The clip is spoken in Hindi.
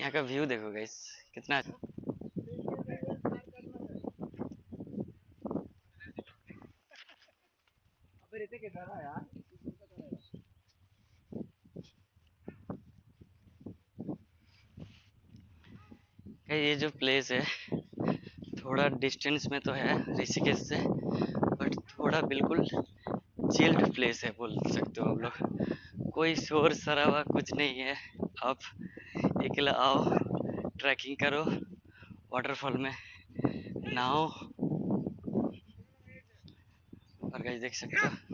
यहाँ का व्यू देखो गाइस कितना। ये जो प्लेस है थोड़ा डिस्टेंस में तो है ऋषिकेश से, बट थोड़ा बिल्कुल चिल्ड प्लेस है बोल सकते हो आप लोग। कोई शोर शराबा कुछ नहीं है। आप अकेला आओ, ट्रैकिंग करो, वाटरफॉल में नहाओ, और गाइस देख सकते हो